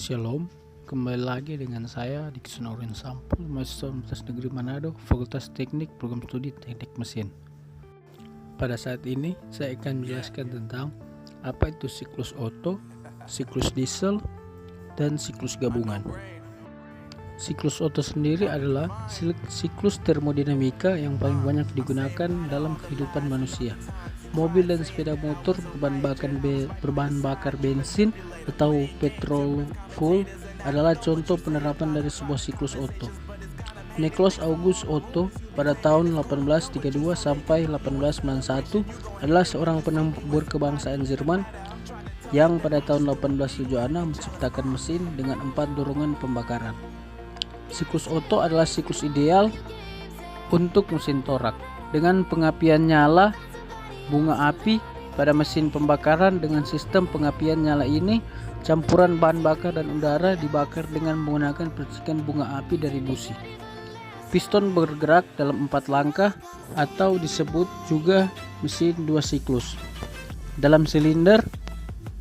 Shalom, kembali lagi dengan saya Dikson Aurin Sampul, mahasiswa Universitas Negeri Manado, Fakultas Teknik, Program Studi Teknik Mesin. Pada saat ini saya akan menjelaskan tentang apa itu siklus Otto, siklus diesel, dan siklus gabungan. Siklus Otto sendiri adalah siklus termodinamika yang paling banyak digunakan dalam kehidupan manusia. Mobil dan sepeda motor berbahan bakar bensin atau petrol fuel adalah contoh penerapan dari sebuah siklus Otto. Nicholas August Otto pada tahun 1832 sampai 1891 adalah seorang penembur kebangsaan Jerman yang pada tahun 1876 menciptakan mesin dengan 4 dorongan pembakaran. Siklus Otto adalah siklus ideal untuk mesin torak dengan pengapian nyala bunga api pada mesin pembakaran. Dengan sistem pengapian nyala ini, campuran bahan bakar dan udara dibakar dengan menggunakan percikan bunga api dari busi. Piston bergerak dalam 4 langkah atau disebut juga mesin 2 siklus dalam silinder,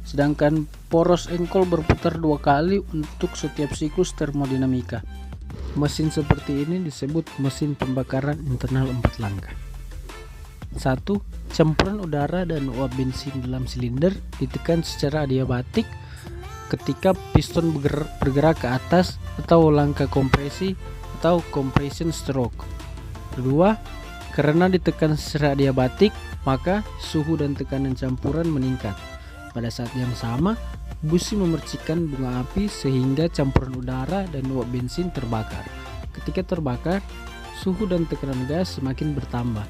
sedangkan poros engkol berputar 2 kali untuk setiap siklus termodinamika. Mesin seperti ini disebut mesin pembakaran internal 4 langkah. 1. Campuran udara dan uap bensin dalam silinder ditekan secara adiabatik ketika piston bergerak ke atas atau langkah kompresi atau compression stroke. Kedua, karena ditekan secara adiabatik, maka suhu dan tekanan campuran meningkat. Pada saat yang sama, busi memercikan bunga api sehingga campuran udara dan uap bensin terbakar. Ketika terbakar, suhu dan tekanan gas semakin bertambah.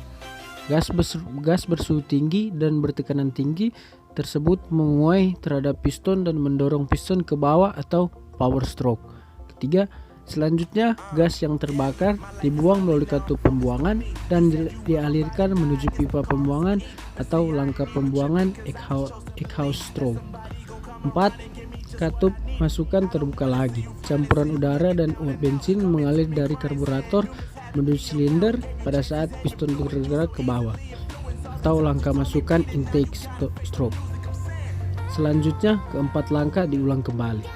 Gas bersuhu tinggi dan bertekanan tinggi tersebut menguai terhadap piston dan mendorong piston ke bawah atau power stroke. Ketiga, selanjutnya gas yang terbakar dibuang melalui katup pembuangan dan dialirkan menuju pipa pembuangan atau langkah pembuangan exhaust stroke. 4. Katup masukan terbuka lagi. Campuran udara dan uap bensin mengalir dari karburator menuju silinder pada saat piston bergerak ke bawah atau langkah masukan intake stroke. Selanjutnya, keempat langkah diulang kembali.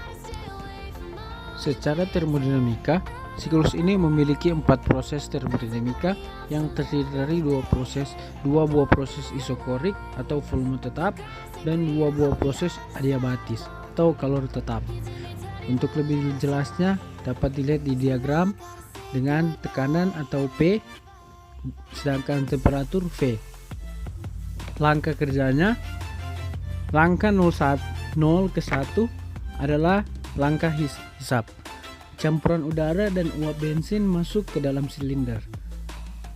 Secara termodinamika, siklus ini memiliki 4 proses termodinamika yang terdiri dari dua buah proses isokorik atau volume tetap dan 2 buah proses adiabatis atau kalori tetap. Untuk lebih jelasnya dapat dilihat di diagram dengan tekanan atau P sedangkan temperatur V. Langkah kerjanya, langkah 0 ke 1 adalah langkah hisap. Campuran udara dan uap bensin masuk ke dalam silinder.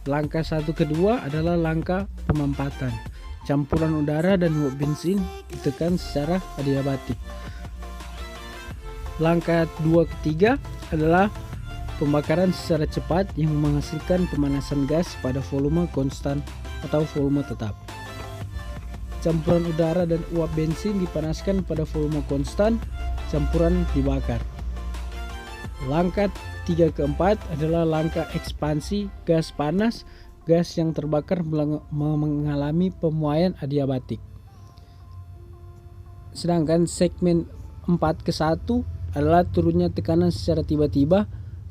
Langkah 1 ke 2 adalah langkah pemampatan. Campuran udara dan uap bensin ditekan secara adiabatik. Langkah 2 ke 3 adalah pembakaran secara cepat yang menghasilkan pemanasan gas pada volume konstan atau volume tetap. Campuran udara dan uap bensin dipanaskan pada volume konstan, campuran dibakar. Langkah 3 ke 4 adalah langkah ekspansi gas panas. Gas yang terbakar mengalami pemuaian adiabatik. Sedangkan segmen 4 ke 1 adalah turunnya tekanan secara tiba-tiba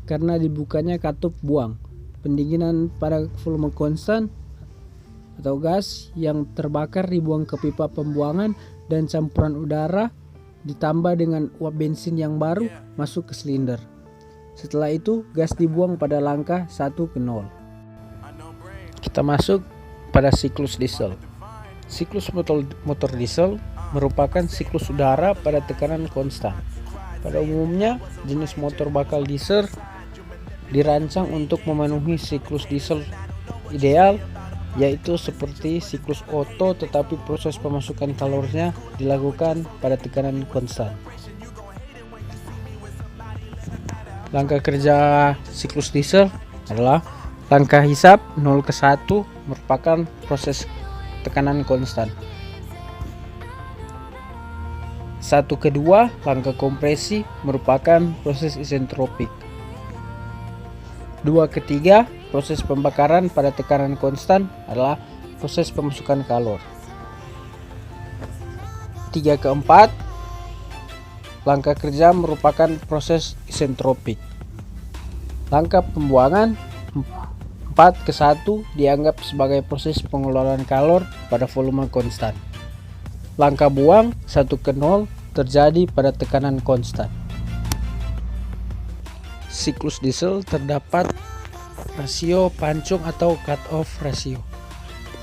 karena dibukanya katup buang. Pendinginan pada volume konstan atau gas yang terbakar dibuang ke pipa pembuangan dan campuran udara ditambah dengan uap bensin yang baru masuk ke silinder. Setelah itu gas dibuang pada langkah 1 ke 0. Kita masuk pada siklus diesel. Siklus motor diesel merupakan siklus udara pada tekanan konstan. Pada umumnya jenis motor bakal diesel dirancang untuk memenuhi siklus diesel ideal, yaitu seperti siklus Otto, tetapi proses pemasukan kalorinya dilakukan pada tekanan konstan. Langkah kerja siklus diesel adalah langkah hisap 0 ke 1 merupakan proses tekanan konstan. 1 ke 2 langkah kompresi merupakan proses isentropik. 2 ke 3 proses pembakaran pada tekanan konstan adalah proses pemasukan kalor. 3 ke 4 langkah kerja merupakan proses isentropik. Langkah pembuangan 4:1 dianggap sebagai proses pengeluaran kalor pada volume konstan. Langkah buang 1:0 terjadi pada tekanan konstan. Siklus diesel terdapat rasio pancung atau cut-off ratio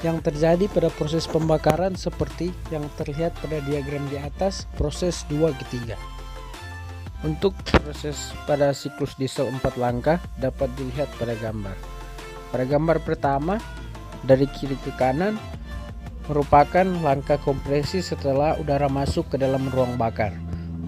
yang terjadi pada proses pembakaran seperti yang terlihat pada diagram di atas, proses 2/3. Untuk proses pada siklus diesel 4 langkah dapat dilihat pada gambar. Pada gambar pertama dari kiri ke kanan merupakan langkah kompresi setelah udara masuk ke dalam ruang bakar.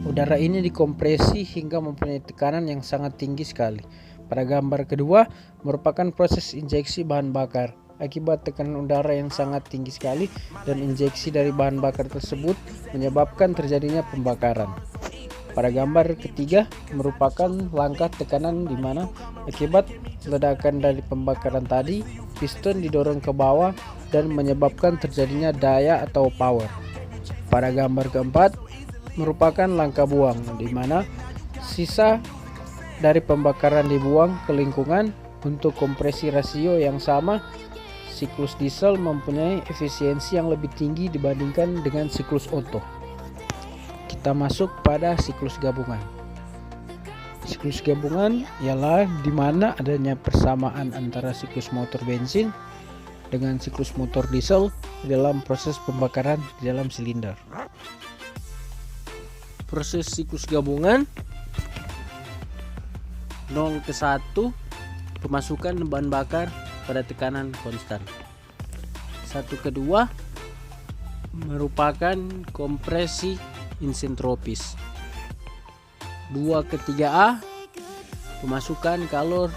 Udara ini dikompresi hingga mempunyai tekanan yang sangat tinggi sekali. Pada gambar kedua merupakan proses injeksi bahan bakar. Akibat tekanan udara yang sangat tinggi sekali dan injeksi dari bahan bakar tersebut menyebabkan terjadinya pembakaran. Pada gambar ketiga merupakan langkah tekanan di mana akibat ledakan dari pembakaran tadi, piston didorong ke bawah dan menyebabkan terjadinya daya atau power. Pada gambar keempat merupakan langkah buang di mana sisa dari pembakaran dibuang ke lingkungan. Untuk kompresi rasio yang sama, siklus diesel mempunyai efisiensi yang lebih tinggi dibandingkan dengan siklus Otto. Kita masuk pada siklus gabungan. Siklus gabungan ialah di mana adanya persamaan antara siklus motor bensin dengan siklus motor diesel dalam proses pembakaran di dalam silinder. Proses siklus gabungan 0:1 pemasukan bahan bakar pada tekanan konstan. 1/2 merupakan kompresi isentropis. 2/3A pemasukan kalor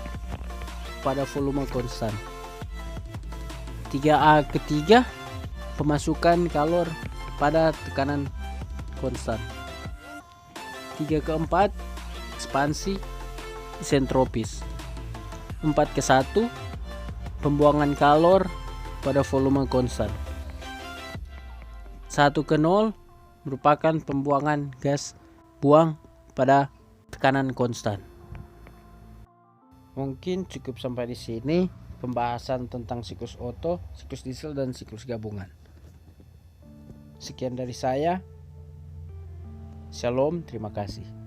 pada volume konstan. 3A/3 pemasukan kalor pada tekanan konstan. 3/4 ekspansi isentropis. 4/1 pembuangan kalor pada volume konstan. 1/0 merupakan pembuangan gas buang pada tekanan konstan. Mungkin cukup sampai di sini pembahasan tentang siklus Otto, siklus diesel dan siklus gabungan. Sekian dari saya. Shalom, terima kasih.